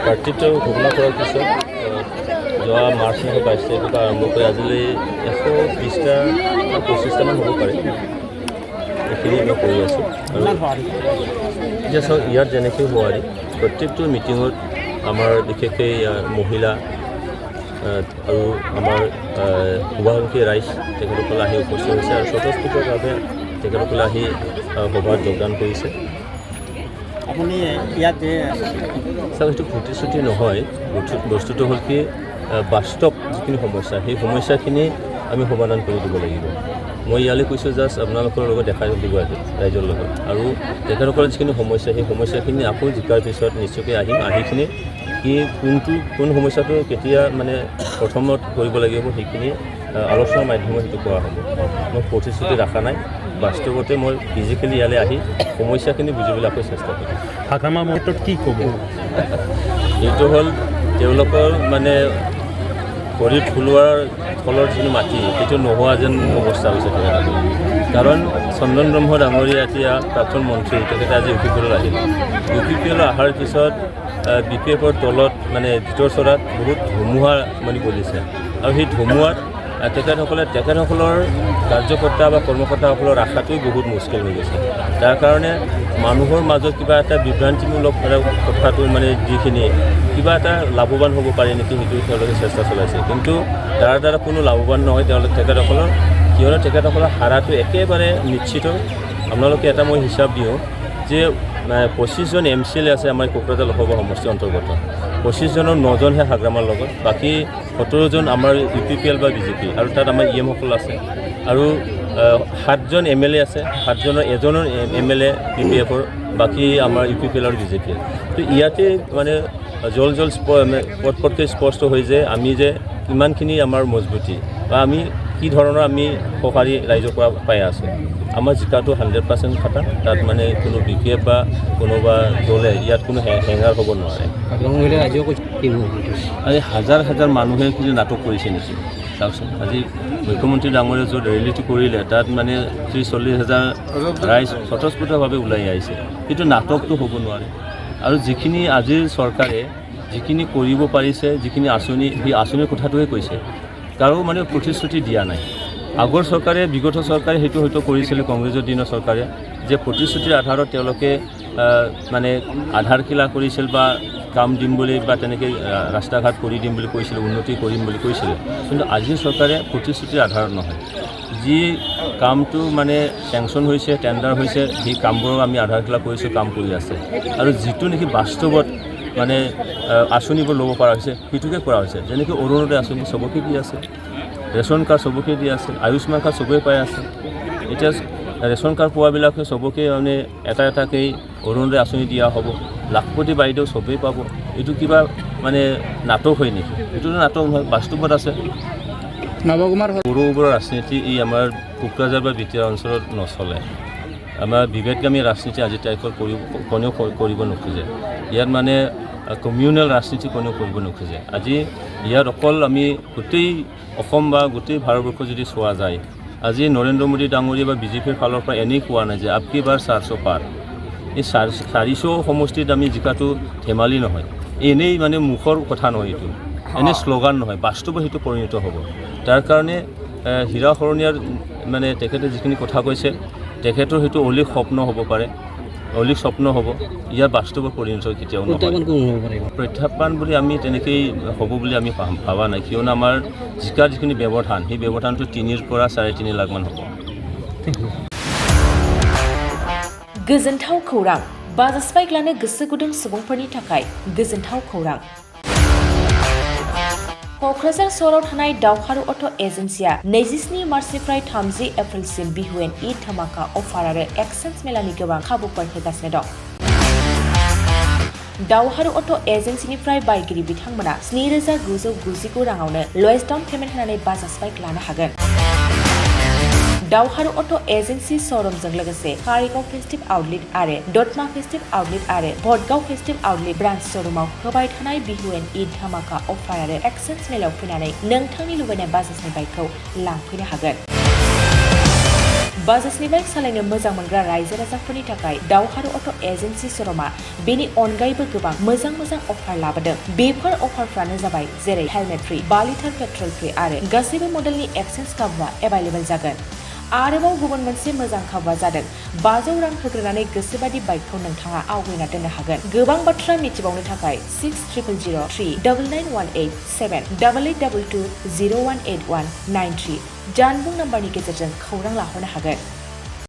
প্ৰাৰ্থিত্ব ঘোষণা কৰাৰ পিছত যোৱা মাৰ্চ মাহৰ 22 তাৰিখৰ পৰা আৰম্ভ কৰি আজিলৈ 120টা 25টামান হ'ব পাৰে এইখিনি মই কৰি আছোঁ। আৰু এতিয়া চাওক ইয়াত যেনেকৈ হোৱাৰি প্ৰত্যেকটো মিটিঙত আমাৰ বিশেষকৈ মহিলা আৰু আমাৰ শুভাকাংক্ষী ৰাইজ তেখেতসকলে আহি উপস্থিত হৈছে আৰু স্বতঃস্ফূৰ্তভাৱে তেখেতসকলে আহি সভাত যোগদান কৰিছে। আপুনি ইয়াত চাওক সেইটো প্ৰতিশ্ৰুতি নহয়, বস্তুটো হ'ল কি বাস্তৱ যিখিনি সমস্যা সেই সমস্যাখিনি আমি সমাধান কৰি দিব লাগিব। মই ইয়ালৈ কৈছোঁ জাষ্ট আপোনালোকৰ লগত দেখাই দিব ৰাইজৰ লগত, আৰু তেখেতসকলৰ যিখিনি সমস্যা সেই সমস্যাখিনি আকৌ জিকাৰ পিছত নিশ্চয়কৈ আহিখিনি কি কোন সমস্যাটো কেতিয়া মানে প্ৰথমত কৰিব লাগিব সেইখিনি আলোচনাৰ মাধ্যমত সেইটো কৰা হ'ব। মই প্ৰতিশ্ৰুতি ৰখা নাই, বাস্তৱতে মই ফিজিকেলি ইয়ালৈ আহি সমস্যাখিনি বুজিবলৈ আকৌ চেষ্টা কৰিম। আগামী মুহূৰ্তত কি ক'ব? এইটো হ'ল তেওঁলোকৰ মানে ভৰিত ফুলোৱাৰ ফলৰ যিটো মাটি সেইটো নোহোৱা যেন অৱস্থা হৈছে তেখেতসকল। কাৰণ চন্দন ব্ৰহ্ম ডাঙৰীয়া এতিয়া প্ৰাক্তন মন্ত্ৰী, তেখেতে আজি ইউ পি পি এল আহিল। ইউ পি পি এল অহাৰ পিছত বি পি এফৰ তলত মানে ভিতৰ চৰাত বহুত ধুমুহা মানে বলিছে, আৰু সেই ধুমুহাত তেখেতসকলৰ কাৰ্যকৰ্তা বা কৰ্মকৰ্তাসকলৰ আশাটোৱে বহুত মুস্কিল হৈ গৈছে। তাৰ কাৰণে মানুহৰ মাজত কিবা এটা বিভ্ৰান্তিমূলক কথাটো মানে যিখিনি কিবা এটা লাভৱান হ'ব পাৰে নেকি সেইটো তেওঁলোকে চেষ্টা চলাইছে, কিন্তু তাৰ দ্বাৰা কোনো লাভৱান নহয় তেখেতসকলৰ। কিয়নো তেখেতসকলৰ হাৰাটো একেবাৰে নিশ্চিত। আপোনালোকে এটা মই হিচাপ দিওঁ যে 25জন MCLA আছে আমাৰ কোকৰাঝাৰ লোকসভা সমষ্টিৰ অন্তৰ্গত। 25জনৰ 9জনহে হাগ্ৰামাৰ লগত, বাকী 17জন আমাৰ ইউ পি পি এল বা বিজেপি, আৰু তাত আমাৰ EM সকল আছে, আৰু 7জন MLA আছে, 7জনৰ এজনৰ MLA PPFৰ, বাকী আমাৰ ইউ পি পি এল আৰু বিজেপি। তো ইয়াতে মানে পটকৈ স্পষ্ট হৈ যে আমি যে ইমানখিনি আমাৰ মজবুতি বা আমি কি ধৰণৰ আমি সঁহাৰি ৰাইজৰ পৰা পাই আছোঁ। আমাৰ জিকাটো 100% খাটা, তাত মানে কোনো BPF বা কোনোবা দলে ইয়াত কোনো হেঙাৰ হ'ব নোৱাৰে। আজি হাজাৰ হাজাৰ মানুহে কিছু নাটক কৰিছে নেকি চাওকচোন। আজি মুখ্যমন্ত্ৰী ডাঙৰীয়া য'ত ৰেলীটো কৰিলে তাত মানে 30-40 হাজাৰ ৰাইজ স্বতঃস্ফূৰ্তভাৱে ওলাই আহিছে, কিন্তু নাটকটো হ'ব নোৱাৰে। আৰু যিখিনি আজিৰ চৰকাৰে যিখিনি কৰিব পাৰিছে, যিখিনি আঁচনি, সেই আঁচনিৰ কথাটোহে কৈছে, কাৰো মানে প্ৰতিশ্ৰুতি দিয়া নাই। আগৰ চৰকাৰে, বিগত চৰকাৰে সেইটো হয়তো কৰিছিলে, কংগ্ৰেছৰ দিনৰ চৰকাৰে, যে প্ৰতিশ্ৰুতিৰ আধাৰত তেওঁলোকে মানে আধাৰশিলা কৰিছিল বা কাম দিম বুলি বা তেনেকৈ ৰাস্তা ঘাট কৰি দিম বুলি কৈছিলে, উন্নতি কৰিম বুলি কৈছিলে। কিন্তু আজিৰ চৰকাৰে প্ৰতিশ্ৰুতিৰ আধাৰত নহয়, যি কামটো মানে চেংচন হৈছে, টেণ্ডাৰ হৈছে, সেই কামবোৰৰ আমি আধাৰশিলা কৰিছোঁ, কাম কৰি আছে। আৰু যিটো নেকি বাস্তৱত মানে আঁচনিবোৰ ল'ব পৰা হৈছে সেইটোকে কৰা হৈছে। যেনেকৈ অৰুণোদয় আঁচনি চবকে দি আছে, ৰেচন কাৰ্ড চবকে দি আছে, আয়ুষ্মান কাৰ্ড চবেই পাই আছে। এতিয়া ৰেচন কাৰ্ড পোৱাবিলাকে চবকে মানে এটাকৈ অৰুণোদয় আঁচনি দিয়া হ'ব, লাখপতি বাইদেউ চবেই পাব। এইটো কিবা মানে নাটক হয় নেকি? এইটোতো নাটক নহয়, বাস্তৱত আছে। গৌৰৱৰ ৰাজনীতি এই আমাৰ কোকৰাঝাৰ বা বিটিয়া অঞ্চলত নচলে। আমাৰ বিভেদগামী ৰাজনীতি আজিৰ তাৰিখত কোনেও কৰিব নোখোজে। ইয়াত মানে কমিউনেল ৰাজনীতি কোনেও কৰিব নোখোজে। আজি ইয়াত অকল আমি গোটেই অসম বা গোটেই ভাৰতবৰ্ষ যদি চোৱা যায়, আজি নৰেন্দ্ৰ মোদী ডাঙৰীয়া বা বিজেপিৰ ফালৰ পৰা এনেই কোৱা নাই যে আপকি বাৰ 400 পাৰ। এই 400 সমষ্টিত আমি জিকাটো ধেমালি নহয়, এনেই মানে মুখৰ কথা নহয়, এইটো এনেই শ্লোগান নহয়, বাস্তৱত সেইটো পৰিণত হ'ব। তাৰ কাৰণে হীৰা শৰণীয়াৰ মানে তেখেতে যিখিনি কথা কৈছে, তেখেতৰ সেইটো অলিক স্বপ্ন হ'ব পাৰে, অলিক স্বপ্ন হ'ব, ইয়াৰ বাস্তৱত পৰিণত কেতিয়াও নহয়। প্ৰত্যাহ্বান বুলি আমি তেনেকেই হ'ব বুলি আমি ভাবা নাই, কিয়নো আমাৰ জিকাৰ যিখিনি ব্যৱধান, সেই ব্যৱধানটো 3 পৰা 3.5 লাখমান হ'ব। गोजोनथाव खौरां, बाजास्पाइक्लानो गोसो गुदुं सुबुंफोरनि थाखाय गोजोनथाव खौरां। क'क्राझार सहराव थानाय दावहारु अट' एजेन्सिया 27 मार्चनिफ्राय 30 एप्रिलसिम बिहुएन ईद धमाका अफार आरो एक्सचेन्ज मेलानि गोबां खाबुफोर होगासिनो दं। दावहारु अट' एजेन्सिनिफ्राय बायगिरि बिथांमोना 7,999 राङावनो लवेस्ट डाउन पेमेन्ट होनानै बाजाज बाइक लानो हागोन। दावहारु अट' एजेन्सि श'रुमजों लोगोसे कारिगाव फेस्टिभ आउटलेट आरो दतमा फेस्टिभ आउटलेट आरो भटगाव फेस्टिभ आउटलेट ब्रान्च श'रुमाव होबाय थानाय बिहुएन ईद धमाका अफार आरो एक्सचेन्ज मेलाव फैनानै नोंथांनि लुबैनाय बाजाजनि बाइकखौ लांफैनो हागोन। बाजाजनि बाइक सालायनो मोजां मोनग्रा रायजो राजाफोरनि थाखाय दावहारु अट' एजेन्सि श'रुमा बेनि अनगायैबो गोबां मोजां अफार लाबोदों। बेफोर अफारफ्रानो जाबाय जेरै हेलमेट फ्रि, 2 लिटार पेट्रल फ्रि आरो गासैबो मडेलनि एक्सचेन्ज खाबुआ एभेलेबल जागोन। आरोबाव गुबुन मोनसे मोजां खाबुआ जादों 500 रां होग्रोनानै गोसोबादि बाइकखौ नोंथाङा आवगायना दोननो हागोन। गोबां बाथ्रा मिथिबावनो थाखाय 600039878822018193 जानबुं नाम्बारनि गेजेरजों खौरां लाहरनो हागोन।